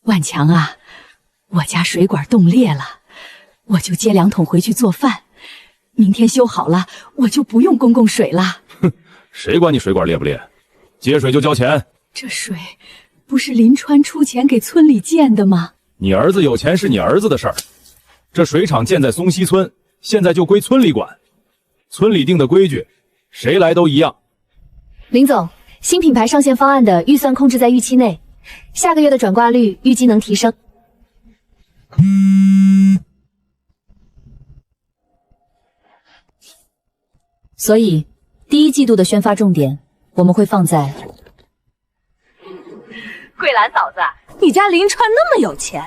万强啊，我家水管冻裂了，我就接2桶回去做饭。明天修好了，我就不用公共水了。哼，谁管你水管裂不裂？接水就交钱。这水不是林川出钱给村里建的吗？你儿子有钱是你儿子的事儿。这水厂建在松溪村，现在就归村里管。村里定的规矩，谁来都一样。林总，新品牌上线方案的预算控制在预期内，下个月的转挂率预计能提升。所以，第1季度的宣发重点，我们会放在……桂兰嫂子，你家林川那么有钱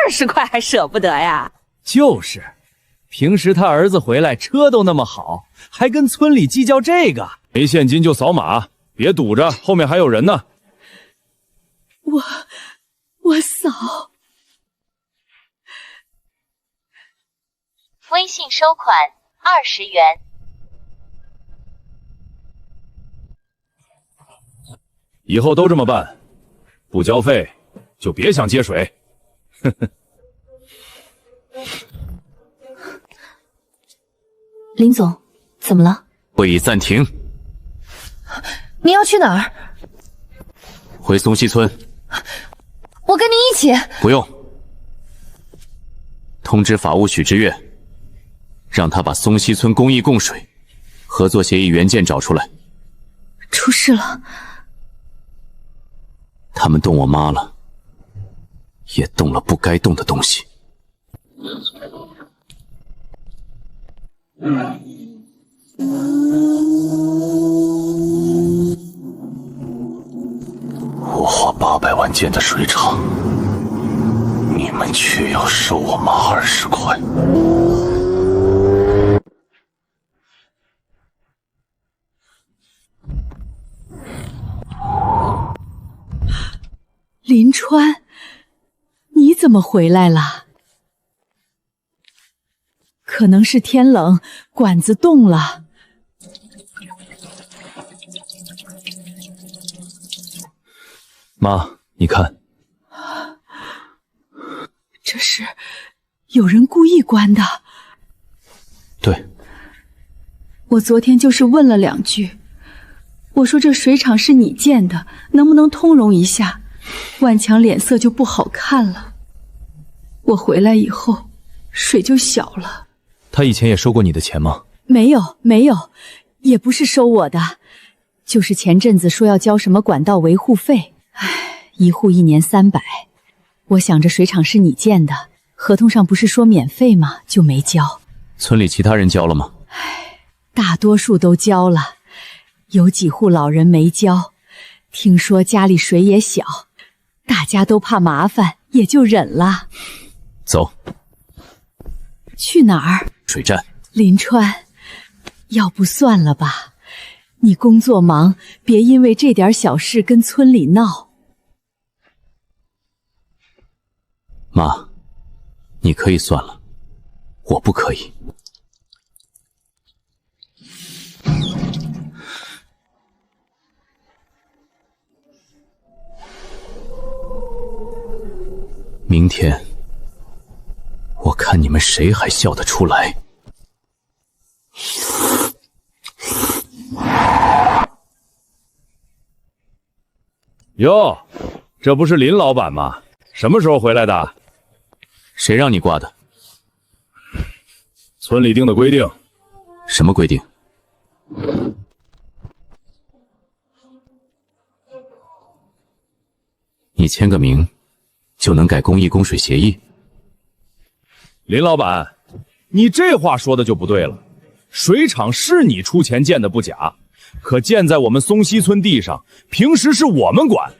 ，20块还舍不得呀？就是，平时他儿子回来车都那么好，还跟村里计较这个。没现金就扫码，别堵着，后面还有人呢。我扫。微信收款20元。以后都这么办，不交费就别想接水。呵呵。林总，怎么了？会议暂停。你要去哪儿？回松溪村。我跟你一起。不用。通知法务许之月，让他把松溪村公益供水合作协议原件找出来。出事了。他们动我妈了，也动了不该动的东西。我花800万建的水厂，你们却要收我妈20块。林川，你怎么回来了？可能是天冷，管子冻了。妈，你看，这是有人故意关的。对，我昨天就是问了2句，我说这水厂是你建的，能不能通融一下？万强脸色就不好看了。我回来以后，水就小了。他以前也收过你的钱吗？没有，也不是收我的，就是前阵子说要交什么管道维护费，一户1年300。我想着水厂是你建的，合同上不是说免费吗？就没交。村里其他人交了吗？大多数都交了，有几户老人没交。听说家里水也小，大家都怕麻烦，也就忍了。走。去哪儿？水站。林川，要不算了吧，你工作忙，别因为这点小事跟村里闹。妈，你可以算了，我不可以。明天，我看你们谁还笑得出来。哟，这不是林老板吗？什么时候回来的？谁让你挂的？村里定的规定。什么规定？你签个名就能改公益供水协议？林老板，你这话说的就不对了。水厂是你出钱建的不假，可建在我们松溪村地上，平时是我们管。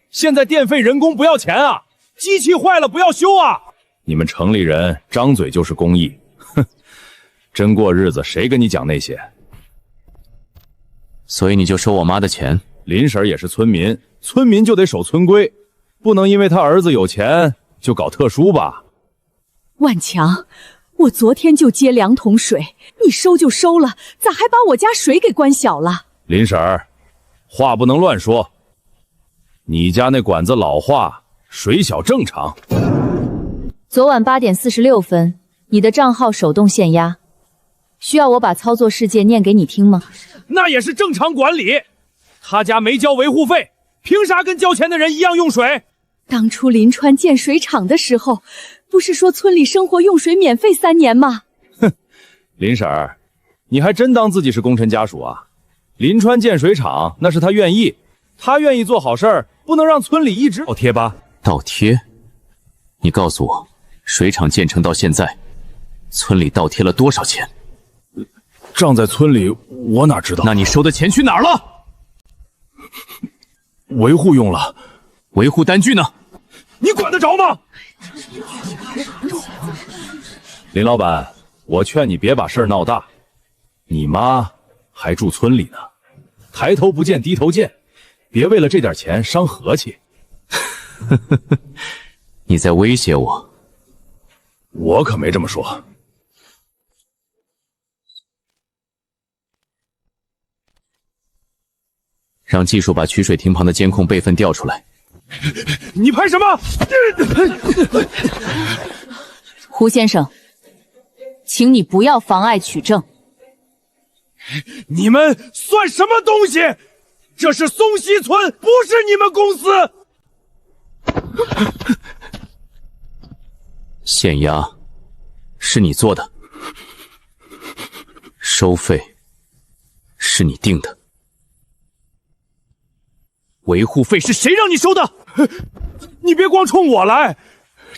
现在电费人工不要钱啊，机器坏了不要修啊！你们城里人张嘴就是公益，哼，真过日子谁跟你讲那些？所以你就收我妈的钱？林婶也是村民，村民就得守村规，不能因为他儿子有钱就搞特殊吧？万强，我昨天就接2桶水，你收就收了，咋还把我家水给关小了？林婶儿，话不能乱说。你家那管子老化，水小正常。昨晚8点46分，你的账号手动限压，需要我把操作事件念给你听吗？那也是正常管理。他家没交维护费，凭啥跟交钱的人一样用水？当初临川建水厂的时候，不是说村里生活用水免费3年吗？哼，林婶儿，你还真当自己是功臣家属啊？临川建水厂那是他愿意，他愿意做好事儿，不能让村里一直倒贴吧？倒贴？你告诉我，水厂建成到现在，村里倒贴了多少钱？账在村里，我哪知道？那你收的钱去哪儿了？维护用了。维护单据呢？你管得着吗？林老板，我劝你别把事儿闹大。你妈还住村里呢，抬头不见低头见，别为了这点钱伤和气。你在威胁我？我可没这么说。让技术把取水亭旁的监控备份调出来。你拍什么？胡先生，请你不要妨碍取证。你们算什么东西？这是松溪村，不是你们公司。限压是你做的，收费是你定的，维护费是谁让你收的？你别光冲我来，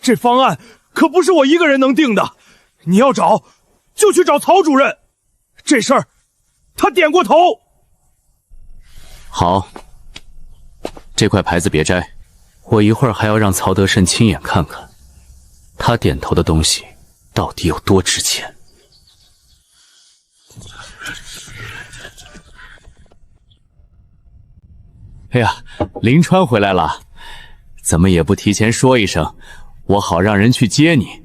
这方案可不是我一个人能定的。你要找，就去找曹主任。这事儿，他点过头。好，这块牌子别摘，我一会儿还要让曹德胜亲眼看看，他点头的东西到底有多值钱。哎呀，林川回来了，怎么也不提前说一声，我好让人去接你。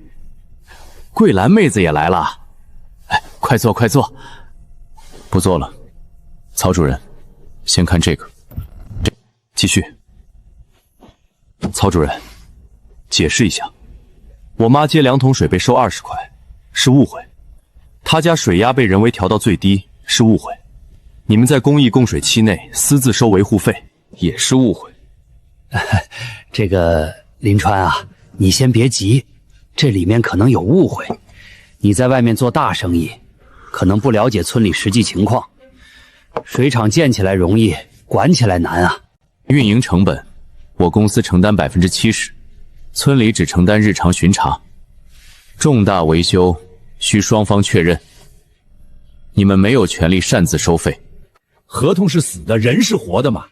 桂兰妹子也来了，哎，快坐快坐。不坐了，曹主任，先看这个。继续。曹主任，解释一下，我妈接2桶水被收20块，是误会；她家水压被人为调到最低，是误会；你们在公益供水期内私自收维护费，也是误会。这个林川啊，你先别急，这里面可能有误会。你在外面做大生意，可能不了解村里实际情况。水厂建起来容易，管起来难啊。运营成本，我公司承担70%，村里只承担日常巡查，重大维修需双方确认。你们没有权利擅自收费。合同是死的，人是活的嘛。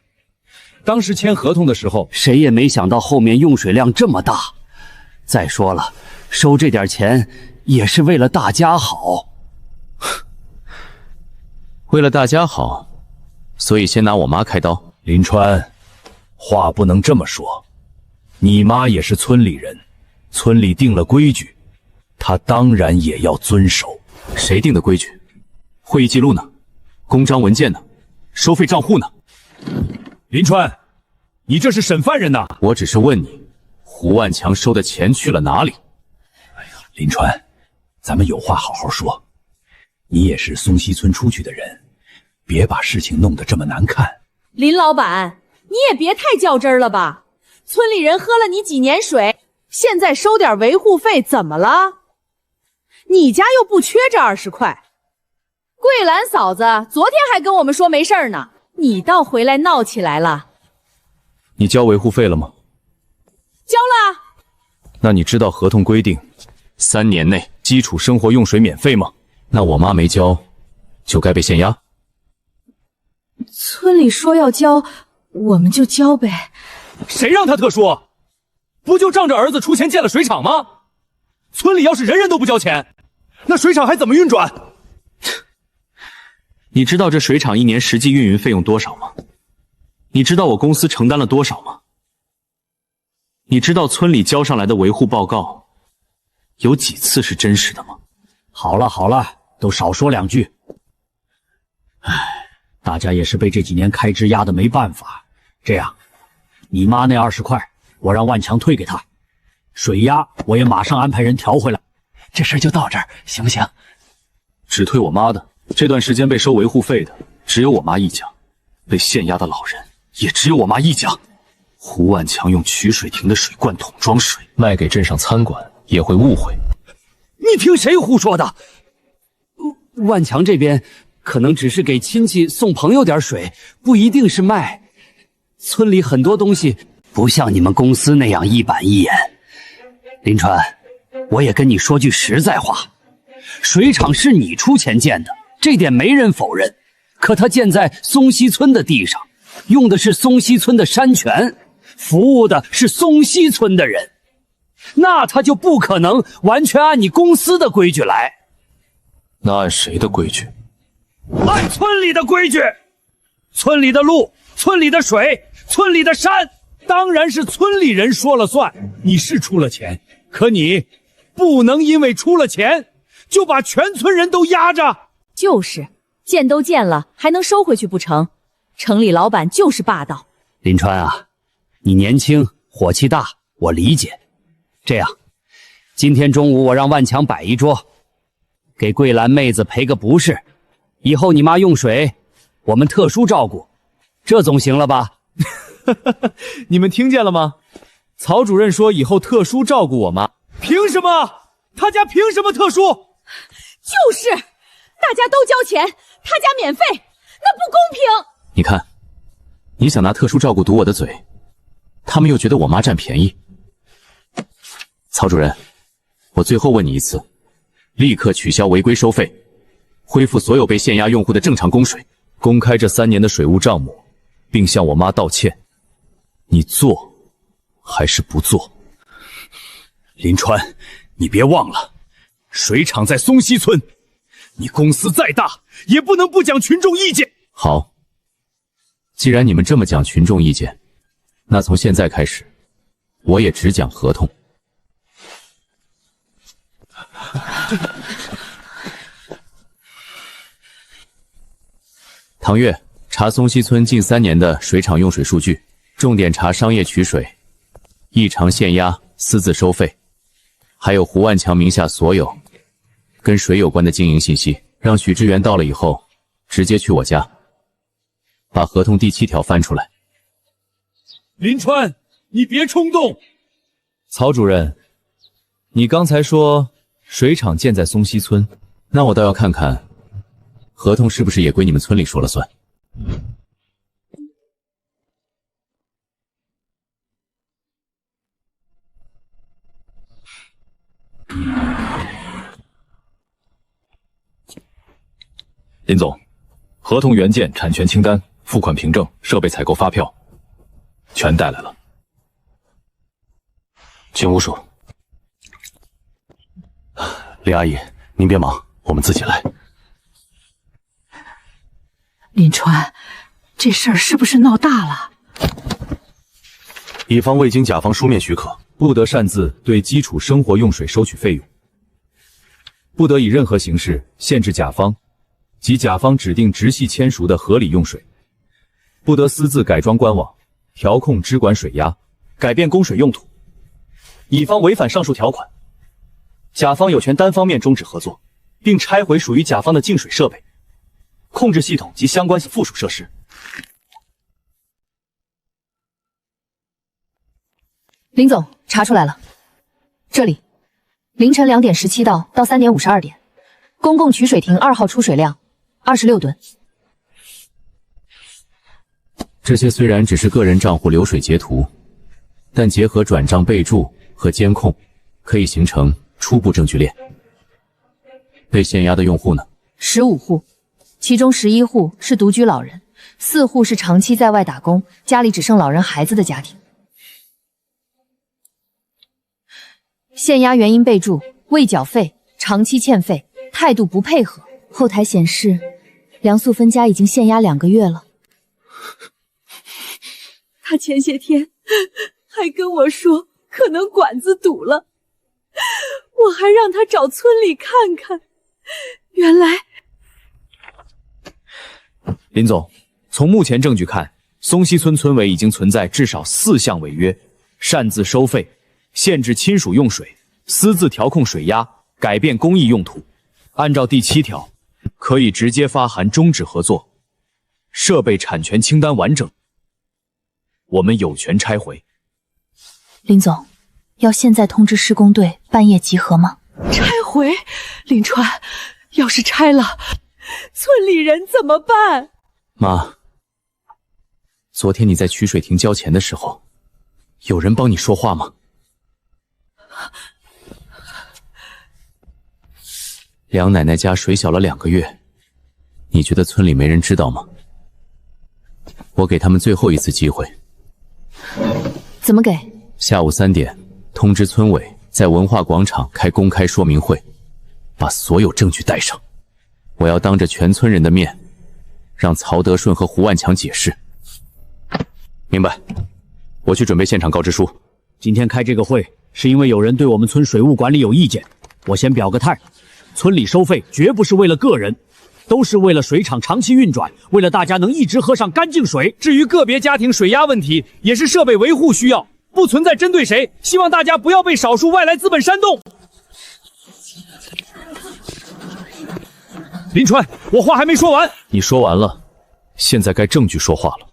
当时签合同的时候，谁也没想到后面用水量这么大。再说了，收这点钱也是为了大家好。为了大家好，所以先拿我妈开刀。林川，话不能这么说。你妈也是村里人，村里定了规矩，她当然也要遵守。谁定的规矩？会议记录呢？公章文件呢？收费账户呢？林川，你这是审犯人呐！我只是问你，胡万强收的钱去了哪里？哎呀，林川，咱们有话好好说。你也是松溪村出去的人，别把事情弄得这么难看。林老板，你也别太较真了吧？村里人喝了你几年水，现在收点维护费怎么了？你家又不缺这20块。桂兰嫂子昨天还跟我们说没事儿呢，你倒回来闹起来了。你交维护费了吗？交了。那你知道合同规定3年内基础生活用水免费吗？那我妈没交，就该被限压。村里说要交，我们就交呗。谁让他特殊？不就仗着儿子出钱建了水厂吗？村里要是人人都不交钱，那水厂还怎么运转？你知道这水厂1年实际运营费用多少吗？你知道我公司承担了多少吗？你知道村里交上来的维护报告有几次是真实的吗？好了好了，都少说2句。唉，大家也是被这几年开支压得没办法。这样，你妈那20块我让万强退给他，水压我也马上安排人调回来。这事就到这儿，行不行？只退我妈的。这段时间被收维护费的只有我妈一家，被限压的老人也只有我妈一家。胡万强用取水亭的水灌桶装水，卖给镇上餐馆，也会误会。你听谁胡说的？万强这边可能只是给亲戚送朋友点水，不一定是卖。村里很多东西不像你们公司那样一板一眼。林川，我也跟你说句实在话，水厂是你出钱建的，这点没人否认。可它建在松溪村的地上，用的是松溪村的山泉，服务的是松溪村的人，那它就不可能完全按你公司的规矩来。那按谁的规矩？按村里的规矩。村里的路，村里的水，村里的山，当然是村里人说了算。你是出了钱，可你不能因为出了钱就把全村人都压着。就是，建都建了，还能收回去不成？城里老板就是霸道。林川啊，你年轻，火气大，我理解。这样，今天中午我让万强摆一桌，给桂兰妹子赔个不是。以后你妈用水，我们特殊照顾，这总行了吧？你们听见了吗？曹主任说以后特殊照顾我妈。凭什么？他家凭什么特殊？就是，大家都交钱，他家免费，那不公平。你看，你想拿特殊照顾堵我的嘴，他们又觉得我妈占便宜。曹主任，我最后问你一次，立刻取消违规收费，恢复所有被限压用户的正常供水，公开这3年的水务账目，并向我妈道歉。你做还是不做？林川，你别忘了，水厂在松溪村，你公司再大也不能不讲群众意见。好，既然你们这么讲群众意见，那从现在开始，我也只讲合同。唐月，查松溪村近3年的水厂用水数据，重点查商业取水、异常限压、私自收费，还有胡万强名下所有跟水有关的经营信息。让许志源到了以后，直接去我家，把合同第7条翻出来。林川，你别冲动。曹主任，你刚才说水厂建在松溪村，那我倒要看看合同是不是也归你们村里说了算。林总，合同原件、产权清单、付款凭证、设备采购发票全带来了。请务署。李阿姨，您别忙，我们自己来。林川，这事儿是不是闹大了？乙方未经甲方书面许可，不得擅自对基础生活用水收取费用，不得以任何形式限制甲方及甲方指定直系签署的合理用水，不得私自改装官网、调控支管水压、改变供水用途。乙方违反上述条款，甲方有权单方面终止合作，并拆毁属于甲方的净水设备、控制系统及相关附属设施。林总，查出来了，这里，凌晨2点17到3点52点，公共取水亭2号出水量26吨。这些虽然只是个人账户流水截图，但结合转账备注和监控，可以形成初步证据链。被限压的用户呢？15户，其中11户是独居老人，4户是长期在外打工，家里只剩老人孩子的家庭。限压原因备注：未缴费、长期欠费、态度不配合。后台显示，梁素芬家已经限压2个月了。他前些天还跟我说可能管子堵了，我还让他找村里看看，原来……林总，从目前证据看，松溪村村委已经存在至少4项违约，擅自收费，限制亲属用水，私自调控水压，改变公益用途。按照第7条，可以直接发函终止合作。设备产权清单完整，我们有权拆回。林总，要现在通知施工队半夜集合吗？拆回？林川，要是拆了，村里人怎么办？妈，昨天你在取水亭交钱的时候，有人帮你说话吗？梁奶奶家水小了2个月，你觉得村里没人知道吗？我给他们最后一次机会。怎么给？下午3点，通知村委在文化广场开公开说明会，把所有证据带上。我要当着全村人的面，让曹德顺和胡万强解释。明白。我去准备现场告知书。今天开这个会，是因为有人对我们村水务管理有意见。我先表个态，村里收费绝不是为了个人，都是为了水厂长期运转，为了大家能一直喝上干净水。至于个别家庭水压问题，也是设备维护需要，不存在针对谁。希望大家不要被少数外来资本煽动。林川，我话还没说完。你说完了，现在该证据说话了。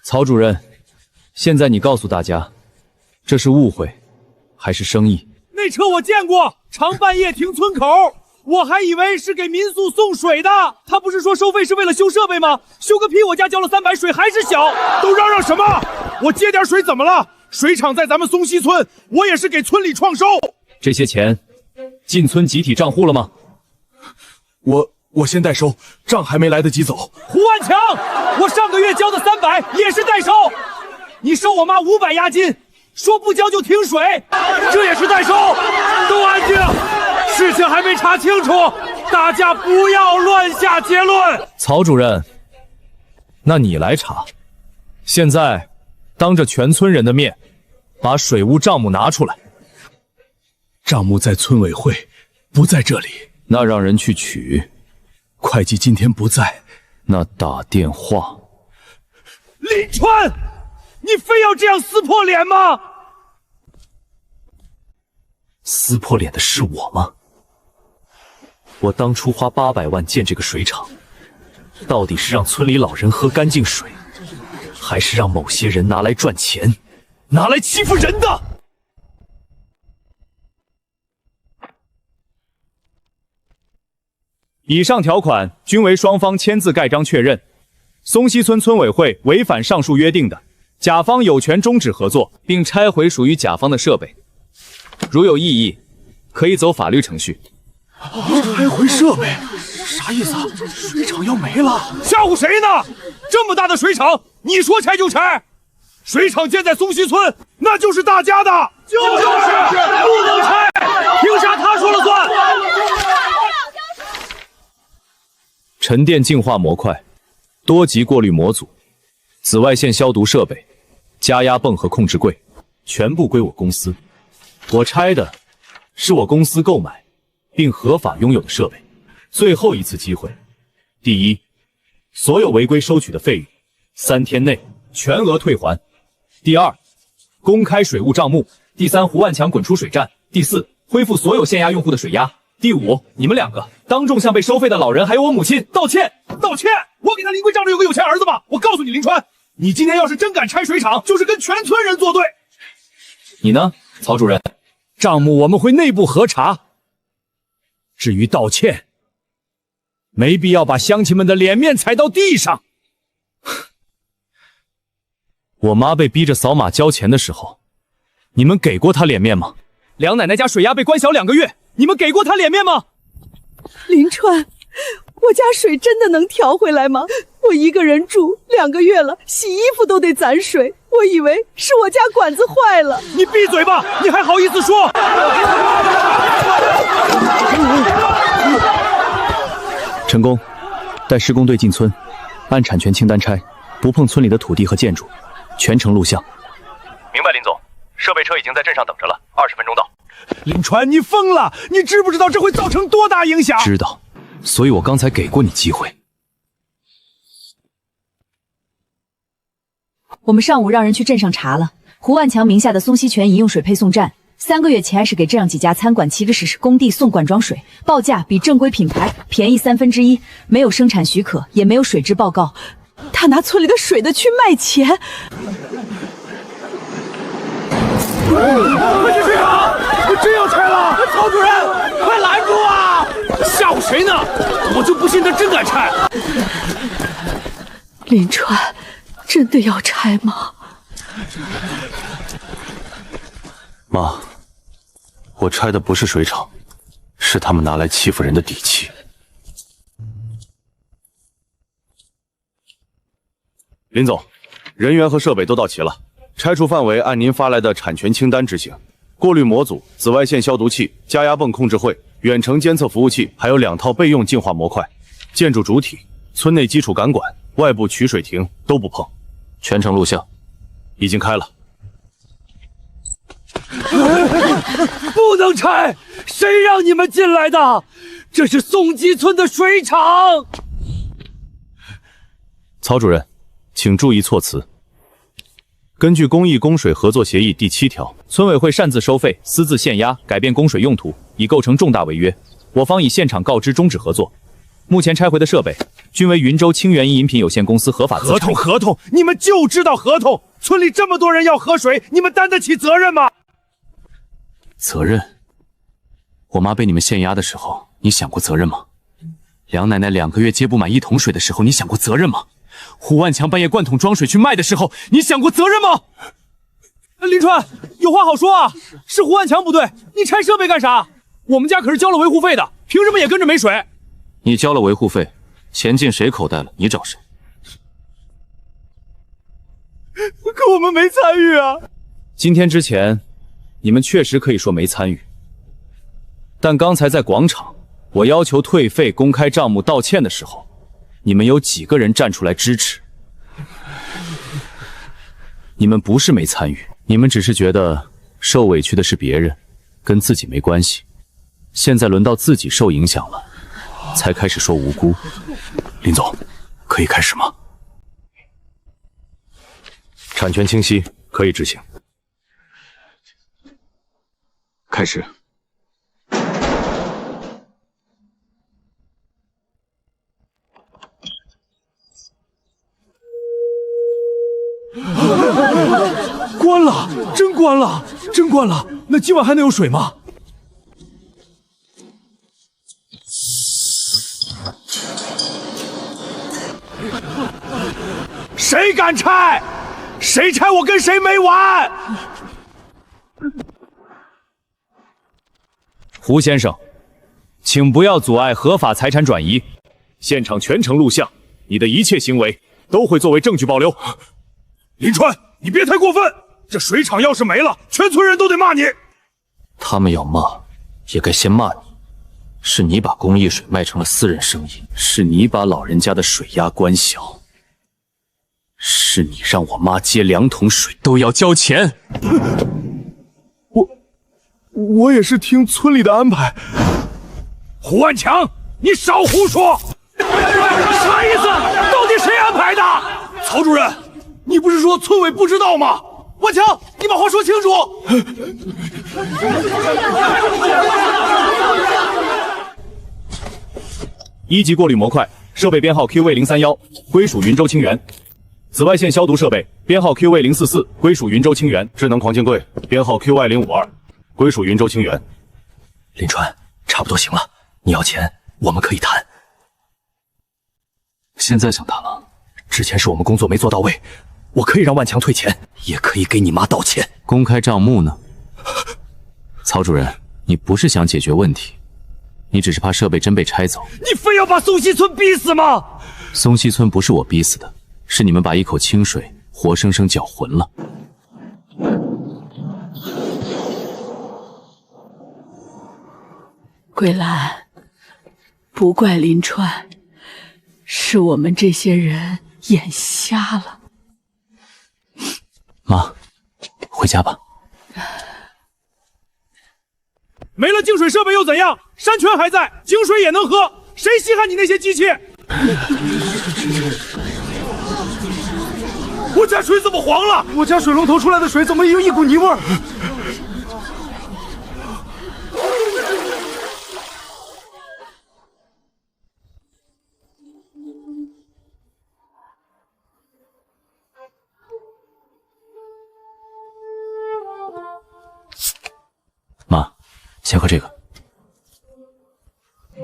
曹主任，现在你告诉大家，这是误会还是生意？那车我见过，常半夜停村口，我还以为是给民宿送水的。他不是说收费是为了修设备吗？修个屁！我家交了300，水还是小。都嚷嚷什么？我接点水怎么了？水厂在咱们松溪村，我也是给村里创收。这些钱进村集体账户了吗？我先代收，账还没来得及走。胡万强，我上个月交的300也是代收，你收我妈500押金，说不交就停水，这也是代收。都安静，事情还没查清楚，大家不要乱下结论。曹主任，那你来查。现在当着全村人的面，把水务账目拿出来。账目在村委会，不在这里。那让人去取。会计今天不在，那打电话。林川，你非要这样撕破脸吗？撕破脸的是我吗？我当初花800万建这个水厂，到底是让村里老人喝干净水，还是让某些人拿来赚钱，拿来欺负人的？以上条款均为双方签字盖章确认。松溪村村委会违反上述约定的，甲方有权终止合作，并拆回属于甲方的设备。如有异议，可以走法律程序。拆回设备？啥意思啊？水厂要没了？吓唬谁呢？这么大的水厂，你说拆就拆？水厂建在松溪村，那就是大家的。就是不能拆，凭啥他说了算？沉淀净化模块、多级过滤模组、紫外线消毒设备、加压泵和控制柜，全部归我公司。我拆的是我公司购买并合法拥有的设备。最后一次机会：第一，所有违规收取的费用3天内全额退还；第二，公开水务账目；第三，胡万强滚出水站；第四，恢复所有限压用户的水压；第五，你们2个当众向被收费的老人还有我母亲道歉。道歉？我给他临柜账着有个有钱儿子吗？我告诉你，林川，你今天要是真敢拆水厂，就是跟全村人作对。你呢，曹主任？账目我们会内部核查。至于道歉，没必要把乡亲们的脸面踩到地上。我妈被逼着扫码交钱的时候，你们给过她脸面吗？梁奶奶家水压被关小2个月，你们给过她脸面吗？林川，我家水真的能调回来吗？我一个人住2个月了，洗衣服都得攒水，我以为是我家管子坏了。你闭嘴吧，你还好意思说？陈工，带施工队进村，按产权清单拆，不碰村里的土地和建筑，全程录像。明白，林总。设备车已经在镇上等着了，20分钟到。林川，你疯了！你知不知道这会造成多大影响？知道，所以我刚才给过你机会。我们上午让人去镇上查了，胡万强名下的松溪泉饮用水配送站，3个月前是给这样几家餐馆骑着实工地送罐装水，报价比正规品牌便宜1/3，没有生产许可，也没有水质报告。他拿村里的水的去卖钱。快去水厂！真要拆了！曹主任，快拦住啊！吓唬谁呢？我就不信他真敢拆。林川，真的要拆吗？妈，我拆的不是水厂，是他们拿来欺负人的底气。林总，人员和设备都到齐了，拆除范围按您发来的产权清单执行。过滤模组、紫外线消毒器、加压泵控制会、远程监测服务器，还有2套备用净化模块。建筑主体、村内基础感管、外部取水亭都不碰。全程录像。已经开了。不能拆！谁让你们进来的？这是松基村的水厂。曹主任，请注意措辞。根据公益供水合作协议第7条，村委会擅自收费、私自限压、改变供水用途，已构成重大违约。我方已现场告知终止合作。目前拆回的设备均为云州清源饮品有限公司合法资产。合同，你们就知道合同。村里这么多人要喝水，你们担得起责任吗？责任？我妈被你们限压的时候，你想过责任吗？梁奶奶2个月接不满1桶水的时候，你想过责任吗？胡万强半夜灌桶装水去卖的时候，你想过责任吗？林川，有话好说啊！是胡万强不对，你拆设备干啥？我们家可是交了维护费的，凭什么也跟着没水？你交了维护费，钱进谁口袋了？你找谁？可我们没参与啊！今天之前，你们确实可以说没参与，但刚才在广场，我要求退费、公开账目、道歉的时候，你们有几个人站出来支持？你们不是没参与，你们只是觉得受委屈的是别人，跟自己没关系。现在轮到自己受影响了，才开始说无辜。林总，可以开始吗？产权清晰，可以执行。开始。关了，真关了，真关了。那今晚还能有水吗？谁敢拆？谁拆我跟谁没完！胡先生，请不要阻碍合法财产转移。现场全程录像，你的一切行为都会作为证据保留。林川，你别太过分！这水厂要是没了，全村人都得骂你。他们要骂，也该先骂你。是你把公益水卖成了私人生意，是你把老人家的水压关小，是你让我妈接2桶水都要交钱。我也是听村里的安排。胡万强，你少胡说！啥意思？到底谁安排的？曹主任，你不是说村委不知道吗？万强，你把话说清楚。1级过滤模块，设备编号 QV031，归属云州清源。紫外线消毒设备编号 QV044，归属云州清源。智能矿晶柜编号 QY052，归属云州清源。林川，差不多行了，你要钱，我们可以谈。现在想谈了？之前是我们工作没做到位，我可以让万强退钱，也可以给你妈道歉。公开账目呢？曹主任，你不是想解决问题，你只是怕设备真被拆走。你非要把松溪村逼死吗？松溪村不是我逼死的，是你们把一口清水活生生搅浑了。桂兰，不怪林川，是我们这些人眼瞎了。妈，回家吧。没了净水设备又怎样？山泉还在，井水也能喝，谁稀罕你那些机器？我家水怎么黄了？我家水龙头出来的水怎么有一股泥味儿？妈，先喝这个。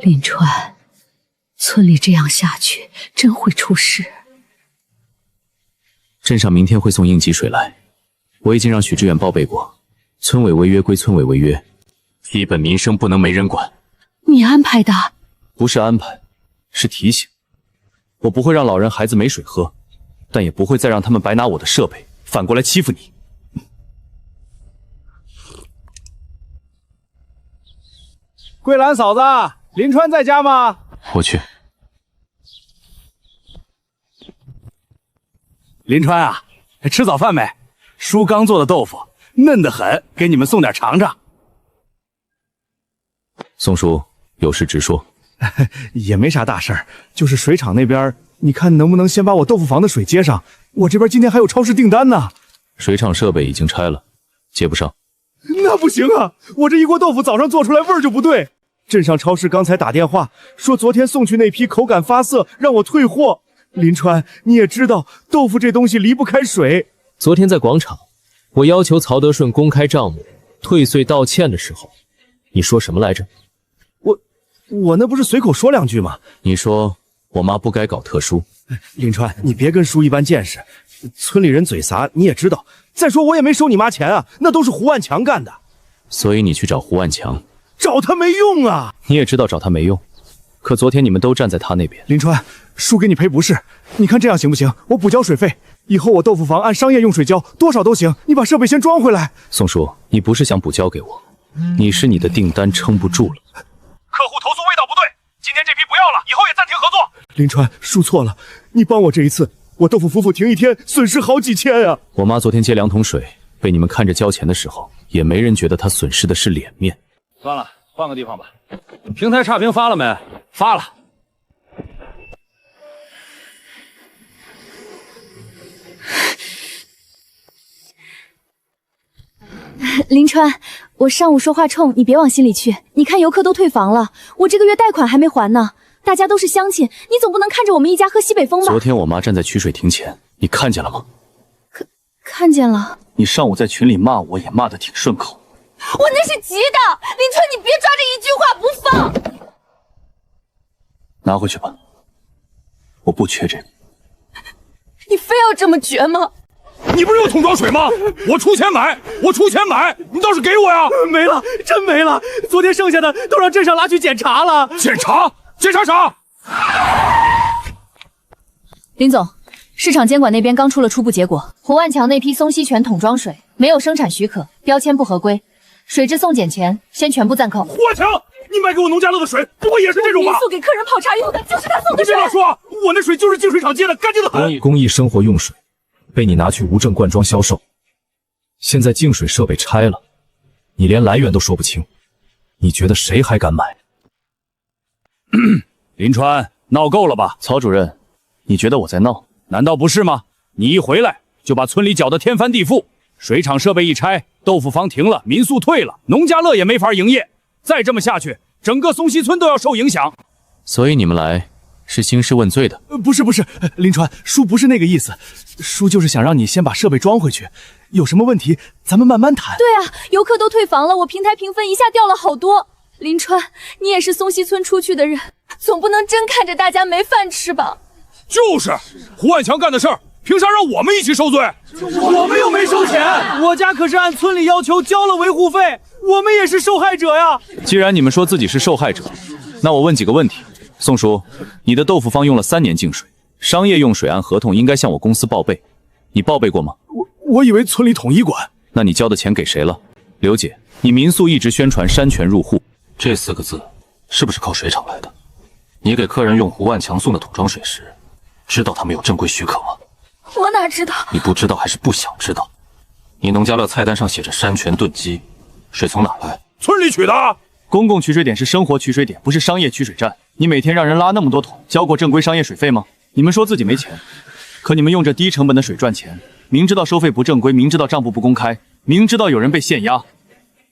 林川，村里这样下去真会出事。镇上明天会送应急水来，我已经让许知远报备过，村委违约归村委违约，基本民生不能没人管。你安排的？不是安排，是提醒。我不会让老人孩子没水喝，但也不会再让他们白拿我的设备，反过来欺负你。桂兰嫂子，林川在家吗？我去。林川啊，吃早饭没？叔刚做的豆腐嫩得很，给你们送点尝尝。宋叔，有事直说。也没啥大事儿，就是水厂那边，你看能不能先把我豆腐房的水接上？我这边今天还有超市订单呢。水厂设备已经拆了，接不上。那不行啊，我这一锅豆腐早上做出来味儿就不对。镇上超市刚才打电话说昨天送去那批口感发涩，让我退货。林川，你也知道豆腐这东西离不开水。昨天在广场，我要求曹德顺公开账目退税道歉的时候，你说什么来着？我那不是随口说两句吗？你说我妈不该搞特殊。林川，你别跟叔一般见识，村里人嘴杂你也知道。再说我也没收你妈钱啊，那都是胡万强干的。所以你去找胡万强，找他没用啊。你也知道找他没用，可昨天你们都站在他那边。林川，叔给你赔不是，你看这样行不行？我补交水费，以后我豆腐房按商业用水交，多少都行。你把设备先装回来。宋叔，你不是想补交给我，你是你的订单撑不住了。客户投诉味道不对，今天这批不要了，以后也暂停合作。林川，叔错了，你帮我这一次，我豆腐夫妇停一天，损失好几千呀。我妈昨天接2桶水，被你们看着交钱的时候，也没人觉得她损失的是脸面。算了，换个地方吧。平台差评发了没？发了。林川，我上午说话冲，你别往心里去。你看游客都退房了，我这个月贷款还没还呢。大家都是乡亲，你总不能看着我们一家喝西北风吧？昨天我妈站在取水亭前，你看见了吗？看见了。你上午在群里骂我，也骂得挺顺口。我那是急的，林川，你别抓着一句话不放。拿回去吧，我不缺这个。你非要这么绝吗？你不是有桶装水吗？我出钱买，你倒是给我呀！没了，真没了。昨天剩下的都让镇上拿去检查了。检查啥？林总，市场监管那边刚出了初步结果，胡万强那批松溪泉桶装水没有生产许可，标签不合规，水质送检前先全部暂扣。胡万强，你卖给我农家乐的水，不会也是这种吧？民宿给客人泡茶用的就是他送的水。你别乱说，我那水就是净水厂接的，干净的很。公益生活用水被你拿去无证灌装销售，现在净水设备拆了，你连来源都说不清，你觉得谁还敢买？林川，闹够了吧？曹主任，你觉得我在闹？难道不是吗？你一回来就把村里搅得天翻地覆，水厂设备一拆，豆腐房停了，民宿退了，农家乐也没法营业。再这么下去，整个松溪村都要受影响。所以你们来是兴师问罪的？不是，林川，叔不是那个意思，叔就是想让你先把设备装回去，有什么问题咱们慢慢谈。对啊，游客都退房了，我平台评分一下掉了好多。林川，你也是松溪村出去的人，总不能真看着大家没饭吃吧？就是胡万强干的事儿，凭啥让我们一起受罪？我们又没收钱，我家可是按村里要求交了维护费，我们也是受害者呀。既然你们说自己是受害者，那我问几个问题。宋叔，你的豆腐坊用了3年净水，商业用水按合同应该向我公司报备，你报备过吗？我以为村里统一管。那你交的钱给谁了？刘姐，你民宿一直宣传山泉入户，这4个字是不是靠水厂来的？你给客人用胡万强送的桶装水时，知道他们有正规许可吗？我哪知道？你不知道还是不想知道？你农家乐菜单上写着山泉炖鸡，水从哪来？村里取的。公共取水点是生活取水点，不是商业取水站。你每天让人拉那么多桶，交过正规商业水费吗？你们说自己没钱，可你们用这低成本的水赚钱，明知道收费不正规，明知道账簿不公开，明知道有人被限压，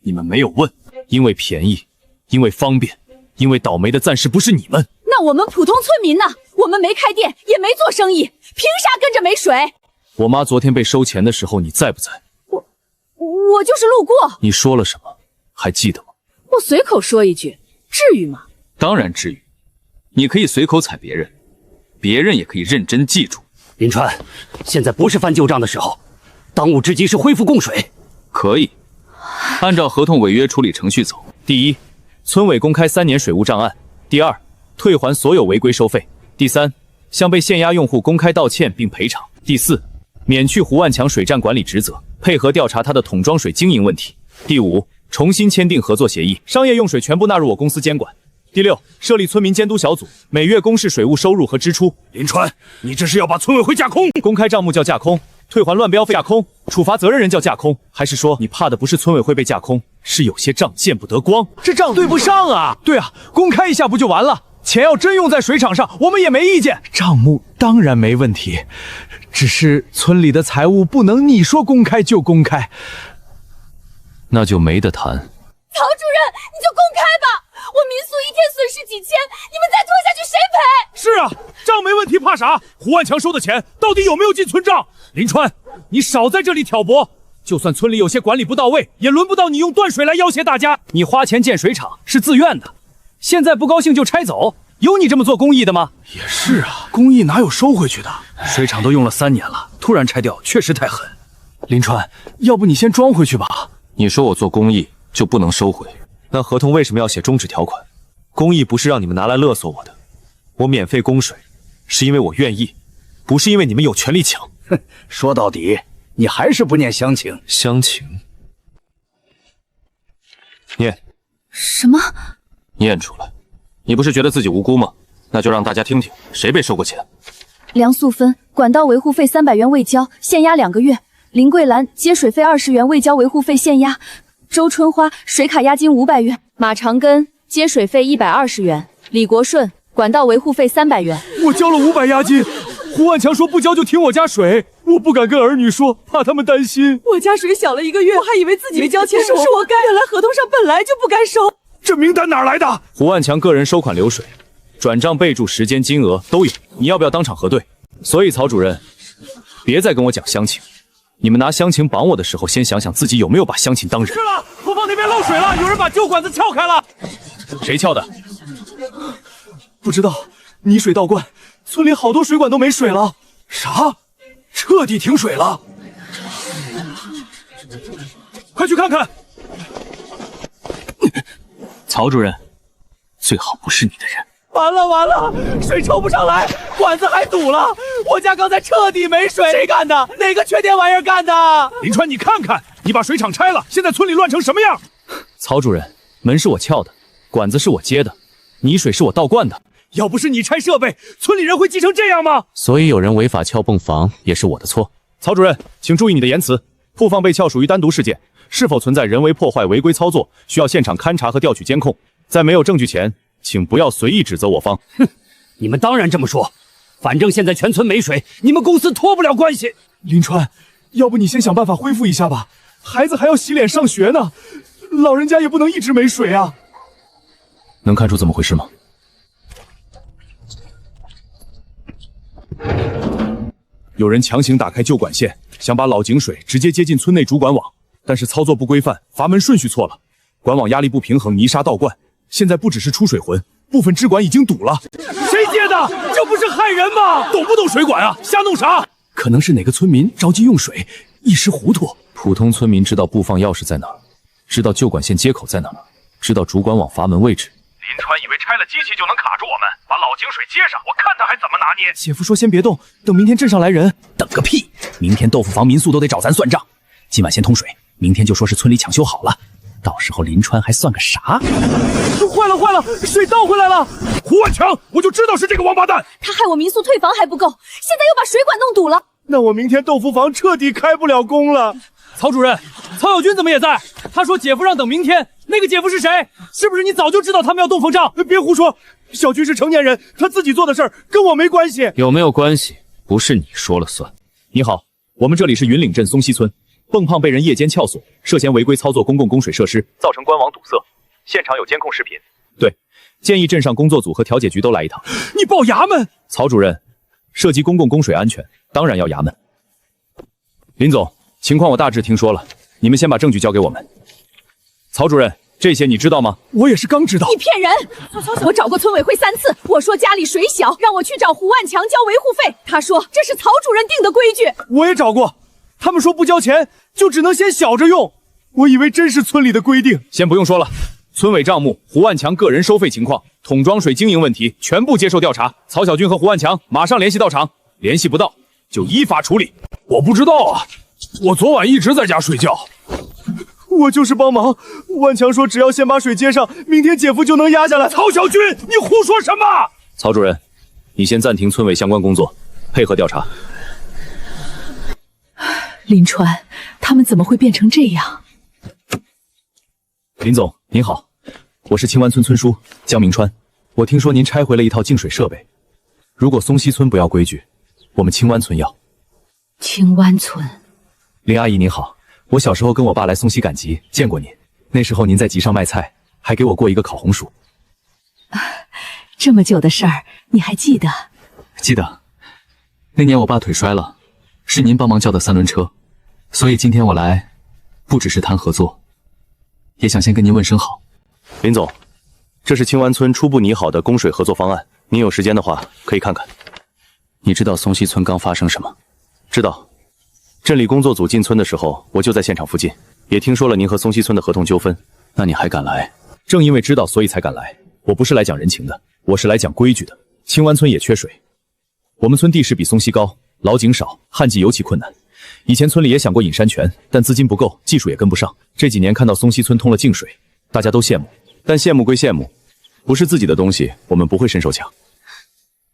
你们没有问，因为便宜，因为方便，因为倒霉的暂时不是你们。那我们普通村民呢？我们没开店，也没做生意，凭啥跟着没水？我妈昨天被收钱的时候，你在不在？我就是路过。你说了什么？还记得吗？我随口说一句，至于吗？当然至于。你可以随口踩别人，别人也可以认真记住。林川，现在不是翻旧账的时候，当务之急是恢复供水。可以，按照合同违约处理程序走。第一，村委公开3年水务账案；第二，退还所有违规收费；第三，向被限压用户公开道歉并赔偿；第四，免去胡万强水站管理职责，配合调查他的桶装水经营问题；第五，重新签订合作协议，商业用水全部纳入我公司监管；第六，设立村民监督小组，每月公示水务收入和支出。林川，你这是要把村委会架空？公开账目叫架空，退还乱标费架空，处罚责任人叫架空，还是说你怕的不是村委会被架空，是有些账见不得光？这账对不上啊！对啊，公开一下不就完了？钱要真用在水厂上，我们也没意见。账目当然没问题，只是村里的财务不能你说公开就公开，那就没得谈。曹主任，你就公开吧，我民宿一天损失几千，你们再拖下去谁赔？是啊，账没问题，怕啥？胡万强收的钱到底有没有进村账？林川，你少在这里挑拨。就算村里有些管理不到位，也轮不到你用断水来要挟大家。你花钱建水厂是自愿的，现在不高兴就拆走，有你这么做公益的吗？也是啊，公益哪有收回去的？水厂都用了3年了，突然拆掉确实太狠。林川，要不你先装回去吧。你说我做公益就不能收回？那合同为什么要写终止条款？公益不是让你们拿来勒索我的，我免费供水，是因为我愿意，不是因为你们有权利抢。哼，说到底，你还是不念乡情。乡情？念什么？念出来。你不是觉得自己无辜吗？那就让大家听听，谁被收过钱。梁素芬管道维护费300元未交，限压2个月。林桂兰接水费20元未交，维护费限压。周春花水卡押金500元。马长根接水费120元。李国顺管道维护费300元。我交了500押金，胡万强说不交就停我家水，我不敢跟儿女说，怕他们担心。我家水小了1个月，我还以为自己没交钱是我该，原来合同上本来就不该收。这名单哪来的？胡万强个人收款流水、转账备注、时间、金额都有，你要不要当场核对？所以曹主任，别再跟我讲乡情。你们拿乡情绑我的时候，先想想自己有没有把乡情当人。是了，后方那边漏水了，有人把旧管子撬开了。谁撬的？不知道，泥水倒灌，村里好多水管都没水了。啥？彻底停水了？快去看看。曹主任，最好不是你的人。完了完了，水抽不上来，管子还堵了。我家刚才彻底没水，谁干的？哪个缺电玩意儿干的？林川，你看看，你把水厂拆了，现在村里乱成什么样？曹主任，门是我撬的，管子是我接的，泥水是我倒灌的。要不是你拆设备，村里人会积成这样吗？所以有人违法撬泵房也是我的错。曹主任，请注意你的言辞，铺放被撬属于单独事件，是否存在人为破坏、违规操作，需要现场勘查和调取监控。在没有证据前，请不要随意指责我方。哼，你们当然这么说，反正现在全村没水，你们公司脱不了关系。林川，要不你先想办法恢复一下吧，孩子还要洗脸上学呢，老人家也不能一直没水啊。能看出怎么回事吗？有人强行打开旧管线，想把老井水直接接进村内主管网，但是操作不规范，阀门顺序错了，管网压力不平衡，泥沙倒灌。现在不只是出水浑，部分支管已经堵了。谁接的？这不是害人吗？懂不懂水管啊？瞎弄啥？可能是哪个村民着急用水，一时糊涂。普通村民知道布放钥匙在哪儿，知道旧管线接口在哪儿，知道主管网阀门位置。林川以为拆了机器就能卡住我们，把老井水接上，我看他还怎么拿捏。姐夫说先别动，等明天镇上来人。等个屁！明天豆腐房民宿都得找咱算账。今晚先通水，明天就说是村里抢修好了，到时候林川还算个啥？坏了坏了，水倒回来了！胡万强，我就知道是这个王八蛋，他害我民宿退房还不够，现在又把水管弄堵了。那我明天豆腐房彻底开不了工了。曹主任，曹小军怎么也在？他说姐夫让等明天。那个姐夫是谁？是不是你早就知道他们要动风账？别胡说，小军是成年人，他自己做的事儿跟我没关系。有没有关系，不是你说了算。你好，我们这里是云岭镇松溪村，蹦胖被人夜间撬锁，涉嫌违规操作公共供水设施，造成官网堵塞，现场有监控视频。对，建议镇上工作组和调解局都来一趟。你报衙门？曹主任，涉及公共供水安全，当然要衙门。林总，情况我大致听说了，你们先把证据交给我们。曹主任，这些你知道吗？我也是刚知道。你骗人！我找过村委会3次，我说家里水小，让我去找胡万强交维护费，他说这是曹主任定的规矩。我也找过，他们说不交钱就只能先小着用，我以为真是村里的规定。先不用说了，村委账目、胡万强个人收费情况、桶装水经营问题，全部接受调查。曹小军和胡万强马上联系到场，联系不到就依法处理。我不知道啊，我昨晚一直在家睡觉。我就是帮忙。万强说只要先把水接上，明天姐夫就能压下来。曹小军，你胡说什么？曹主任，你先暂停村委相关工作，配合调查。林川，他们怎么会变成这样？林总您好，我是青湾村村书江明川。我听说您拆回了一套净水设备，如果松溪村不要规矩，我们青湾村要。青湾村，林阿姨您好，我小时候跟我爸来松溪赶集，见过您。那时候您在集上卖菜，还给我过一个烤红薯。这么久的事儿，你还记得？记得，那年我爸腿摔了，是您帮忙叫的3轮车，所以今天我来，不只是谈合作，也想先跟您问声好。林总，这是青湾村初步拟好的供水合作方案，您有时间的话可以看看。你知道松溪村刚发生什么？知道，镇里工作组进村的时候，我就在现场附近，也听说了您和松溪村的合同纠纷。那你还敢来？正因为知道，所以才敢来。我不是来讲人情的，我是来讲规矩的。青湾村也缺水，我们村地势比松溪高，老井少，旱季尤其困难。以前村里也想过引山泉，但资金不够，技术也跟不上。这几年看到松溪村通了净水，大家都羡慕，但羡慕归羡慕，不是自己的东西，我们不会伸手抢。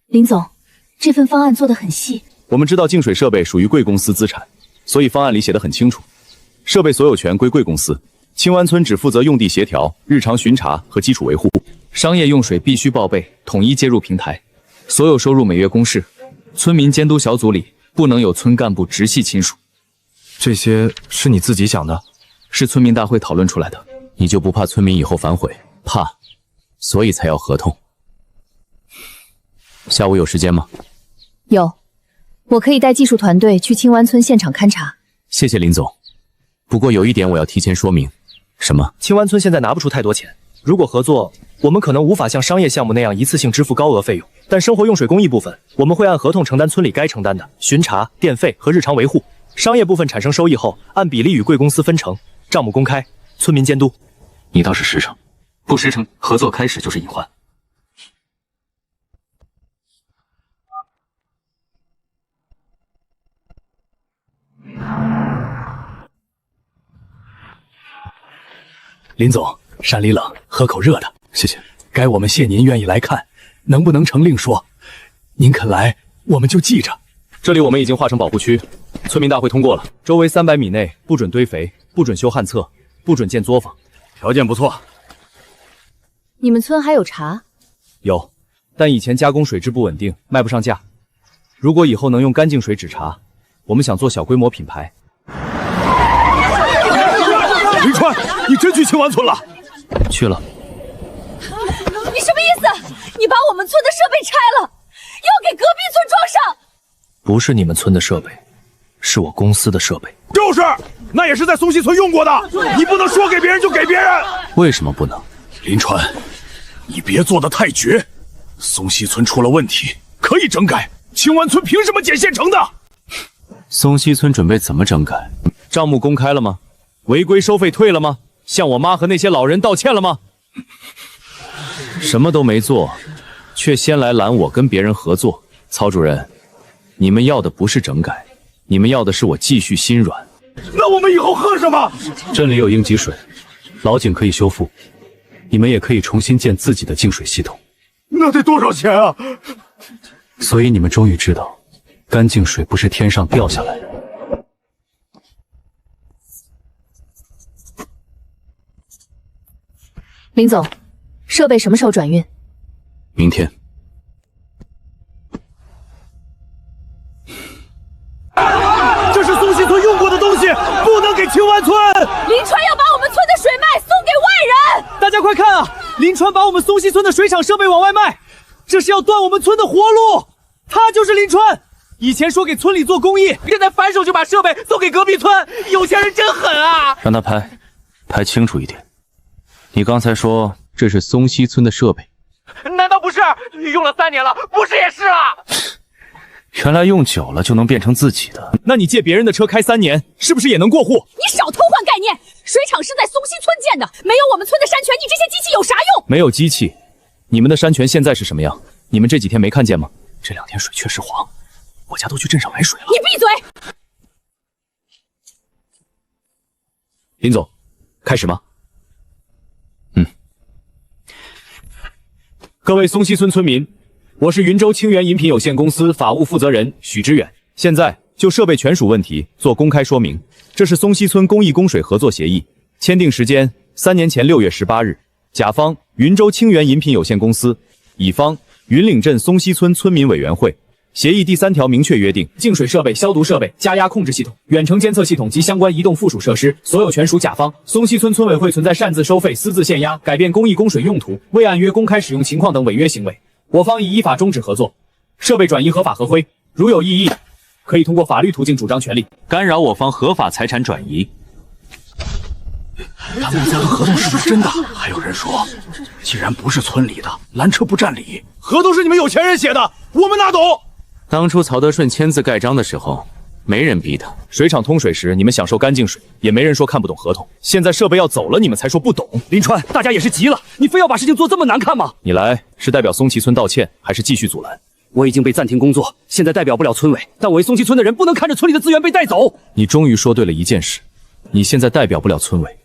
林总，这份方案做得很细。我们知道净水设备属于贵公司资产，所以方案里写得很清楚，设备所有权归贵公司，青湾村只负责用地协调、日常巡查和基础维护。商业用水必须报备，统一接入平台，所有收入每月公示。村民监督小组里不能有村干部直系亲属。这些是你自己想的？是村民大会讨论出来的。你就不怕村民以后反悔？怕，所以才要合同。下午有时间吗？有，我可以带技术团队去青湾村现场勘察。谢谢林总。不过有一点我要提前说明。什么？青湾村现在拿不出太多钱，如果合作，我们可能无法像商业项目那样一次性支付高额费用，但生活用水公益部分，我们会按合同承担村里该承担的巡查、电费和日常维护。商业部分产生收益后，按比例与贵公司分成，账目公开，村民监督。你倒是实诚，不实诚，合作开始就是隐患。林总，山里冷，喝口热的。谢谢。该我们谢您愿意来看，能不能成另说。您肯来，我们就记着。这里我们已经划成保护区，村民大会通过了，周围300米内不准堆肥，不准修旱厕，不准建作坊。条件不错。你们村还有茶？有，但以前加工水质不稳定，卖不上价。如果以后能用干净水制茶，我们想做小规模品牌。林川，你真去青湾村了？去了。你什么意思？你把我们村的设备拆了，要给隔壁村装上？不是你们村的设备，是我公司的设备。就是，那也是在松溪村用过的，你不能说给别人就给别人。为什么不能？林川，你别做得太绝。松溪村出了问题，可以整改，青湾村凭什么捡现成的？松溪村准备怎么整改？账目公开了吗？违规收费退了吗？向我妈和那些老人道歉了吗？什么都没做，却先来拦我跟别人合作。曹主任，你们要的不是整改，你们要的是我继续心软。那我们以后喝什么？镇里有应急水，老井可以修复，你们也可以重新建自己的净水系统。那得多少钱啊？所以你们终于知道，干净水不是天上掉下来的。林总，设备什么时候转运？明天。这是松溪村用过的东西，不能给青湾村。林川要把我们村的水脉送给外人。大家快看啊！林川把我们松溪村的水厂设备往外卖，这是要断我们村的活路。他就是林川，以前说给村里做公益，现在反手就把设备送给隔壁村，有钱人真狠啊！让他拍清楚一点。你刚才说这是松溪村的设备，难道不是？用了3年了，不是也是啊？原来用久了就能变成自己的。那你借别人的车开3年，是不是也能过户？你少偷换概念！水厂是在松溪村建的，没有我们村的山泉，你这些机器有啥用？没有机器，你们的山泉现在是什么样？你们这几天没看见吗？这2天水确实黄，我家都去镇上买水了。你闭嘴！林总，开始吗？各位松溪村村民，我是云州清源饮品有限公司法务负责人许知远，现在就设备权属问题做公开说明。这是松溪村公益供水合作协议，签订时间3年前6月18日，甲方云州清源饮品有限公司，乙方云岭镇松溪村村民委员会。协议第3条明确约定，净水设备、消毒设备、加压控制系统、远程监测系统及相关移动附属设施，所有权属甲方。松溪村村委会存在擅自收费、私自限压、改变公益供水用途、未按约公开使用情况等违约行为，我方已依法终止合作，设备转移合法合规。如有异议，可以通过法律途径主张权利。干扰我方合法财产转移。他们家的合同是不是真的？还有人说，既然不是村里的，拦车不占理。合同是你们有钱人写的，我们哪懂？当初曹德顺签字盖章的时候，没人逼他。水厂通水时，你们享受干净水，也没人说看不懂合同。现在设备要走了，你们才说不懂。林川，大家也是急了，你非要把事情做这么难看吗？你来是代表松岐村道歉，还是继续阻拦？我已经被暂停工作，现在代表不了村委，但我为松溪村的人不能看着村里的资源被带走。你终于说对了一件事，你现在代表不了村委，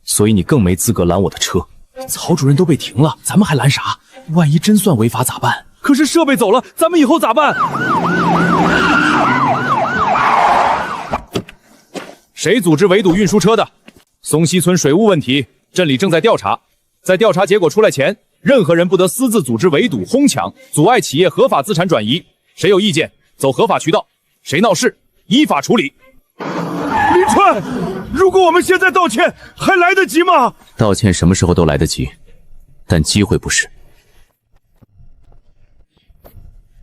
所以你更没资格拦我的车。曹主任都被停了，咱们还拦啥？万一真算违法咋办？可是设备走了，咱们以后咋办？谁组织围堵运输车的？松溪村水务问题，镇里正在调查。在调查结果出来前，任何人不得私自组织围堵、哄抢、阻碍企业合法资产转移。谁有意见，走合法渠道；谁闹事，依法处理。林川，如果我们现在道歉，还来得及吗？道歉什么时候都来得及，但机会不是。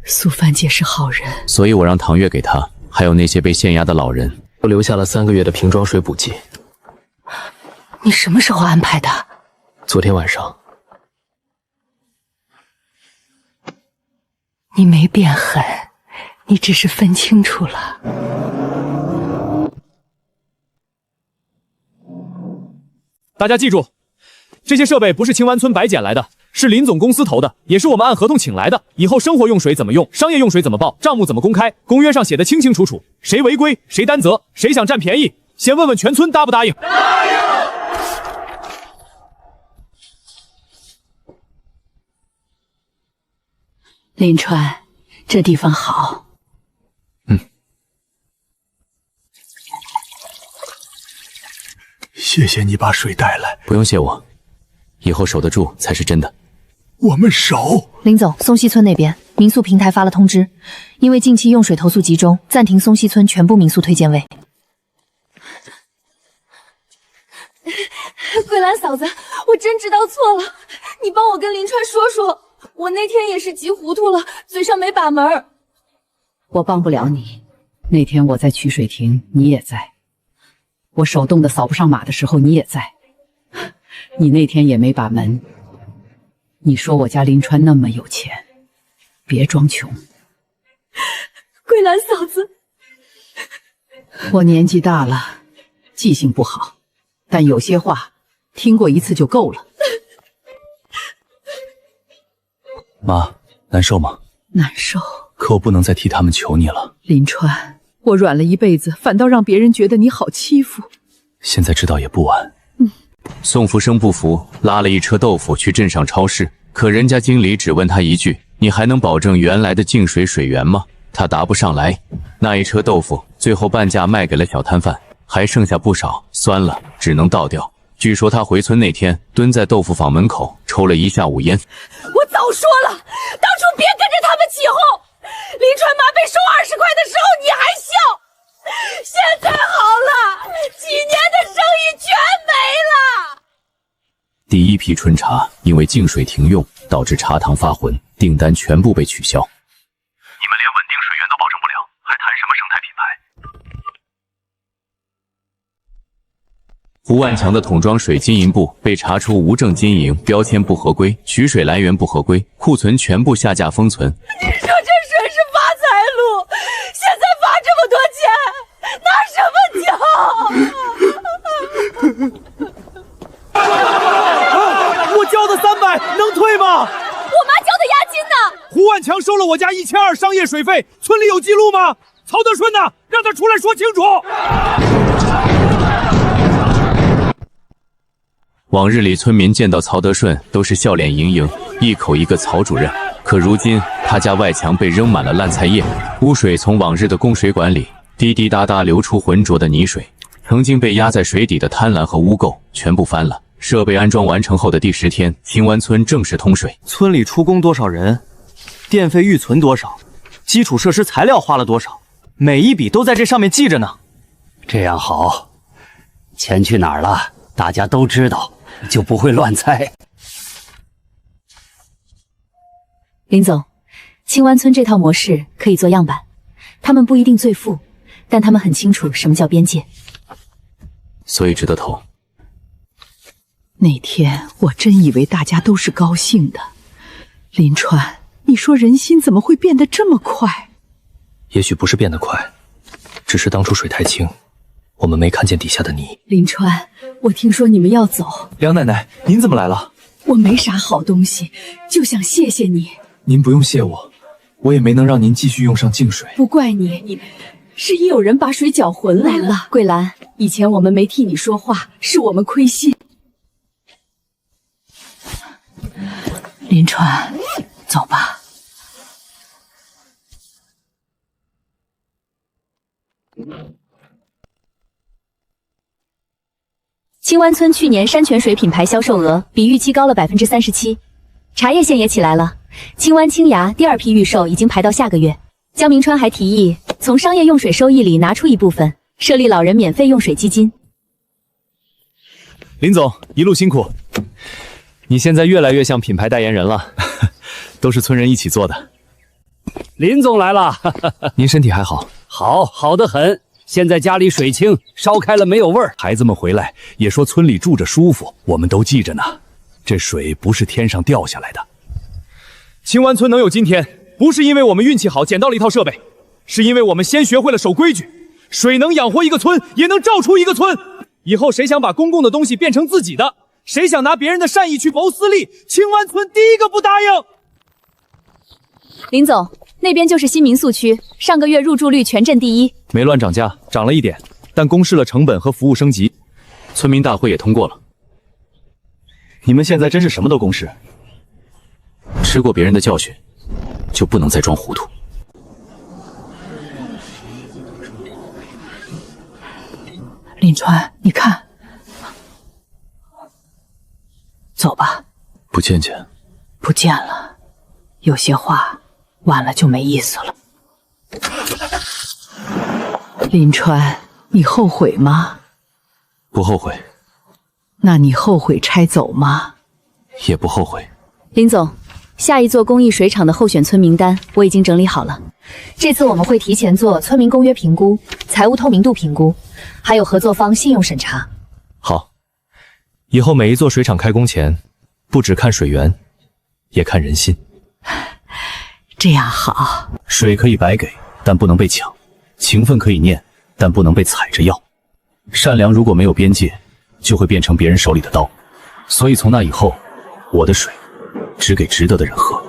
苏帆姐是好人，所以我让唐月给他，还有那些被限压的老人，都留下了3个月的瓶装水补给。你什么时候安排的？昨天晚上。你没变狠，你只是分清楚了。大家记住，这些设备不是青湾村白捡来的，是林总公司投的，也是我们按合同请来的。以后生活用水怎么用，商业用水怎么报，账目怎么公开，公约上写的清清楚楚，谁违规谁担责，谁想占便宜，先问问全村答不答应。答应。林川，这地方好。谢谢你把水带来。不用谢我，以后守得住才是真的。我们守。林总，松溪村那边民宿平台发了通知，因为近期用水投诉集中，暂停松溪村全部民宿推荐位。桂兰嫂子，我真知道错了，你帮我跟林川说说，我那天也是急糊涂了，嘴上没把门。我帮不了你，那天我在曲水亭，你也在。我手动的扫不上马的时候，你也在。你那天也没把门。你说我家林川那么有钱，别装穷。桂兰嫂子，我年纪大了，记性不好，但有些话听过一次就够了。妈，难受吗？难受。可我不能再替他们求你了。林川，我软了一辈子，反倒让别人觉得你好欺负。现在知道也不晚。宋福生不服，拉了一车豆腐去镇上超市，可人家经理只问他一句：“你还能保证原来的净水水源吗？”他答不上来。那一车豆腐最后半价卖给了小摊贩，还剩下不少，酸了只能倒掉。据说他回村那天蹲在豆腐坊门口抽了一下午烟。我早说了，当初别跟着他们起哄。林川妈被收20块的时候你还笑，现在好了，几年的生意全没了。第一批春茶因为净水停用，导致茶汤发浑，订单全部被取消。你们连稳定水源都保证不了，还谈什么生态品牌？胡万强的桶装水经营部被查出无证经营，标签不合规，取水来源不合规，库存全部下架封存。你说这水是发财路，现在发这么多钱，拿什么交？我交的300能退吗？我妈交的押金呢？胡万强收了我家1200商业水费，村里有记录吗？曹德顺呢？让他出来说清楚。往日里，村民见到曹德顺都是笑脸盈盈，一口一个曹主任。可如今，他家外墙被扔满了烂菜叶，污水从往日的供水管里滴滴答答流出浑浊的泥水。曾经被压在水底的贪婪和污垢全部翻了。设备安装完成后的第10天，青湾村正式通水。村里出工多少人，电费预存多少，基础设施材料花了多少，每一笔都在这上面记着呢。这样好，钱去哪儿了，大家都知道，就不会乱猜。林总，青湾村这套模式可以做样板，他们不一定最富，但他们很清楚什么叫边界，所以值得投。那天我真以为大家都是高兴的，林川，你说人心怎么会变得这么快？也许不是变得快，只是当初水太清，我们没看见底下的泥。林川，我听说你们要走。梁奶奶，您怎么来了？我没啥好东西，就想谢谢你。您不用谢我，我也没能让您继续用上净水。不怪你，是也有人把水搅浑来了。桂兰，以前我们没替你说话，是我们亏心。林川，走吧。青湾村去年山泉水品牌销售额比预期高了37%，茶叶线也起来了。青湾青芽第2批预售已经排到下个月。江明川还提议从商业用水收益里拿出一部分，设立老人免费用水基金。林总一路辛苦，你现在越来越像品牌代言人了，都是村人一起做的。林总来了，您身体还好？好得很。现在家里水清，烧开了没有味儿。孩子们回来也说村里住着舒服，我们都记着呢。这水不是天上掉下来的。青湾村能有今天，不是因为我们运气好捡到了一套设备，是因为我们先学会了守规矩。水能养活一个村，也能照出一个村。以后谁想把公共的东西变成自己的，谁想拿别人的善意去谋私利，青湾村第一个不答应。林总，那边就是新民宿区，上个月入住率全镇第1。没乱涨价，涨了一点，但公示了成本和服务升级。村民大会也通过了。你们现在真是什么都公示。吃过别人的教训，就不能再装糊涂。林川，你看，走吧。不见见。不见了，有些话晚了就没意思了。林川，你后悔吗？不后悔。那你后悔拆走吗？也不后悔。林总，下一座公益水厂的候选村名单我已经整理好了。这次我们会提前做村民公约评估、财务透明度评估，还有合作方信用审查。好，以后每一座水厂开工前，不只看水源，也看人心。这样好。水可以白给，但不能被抢；情分可以念，但不能被踩着要。善良如果没有边界，就会变成别人手里的刀。所以从那以后，我的水只给值得的人喝。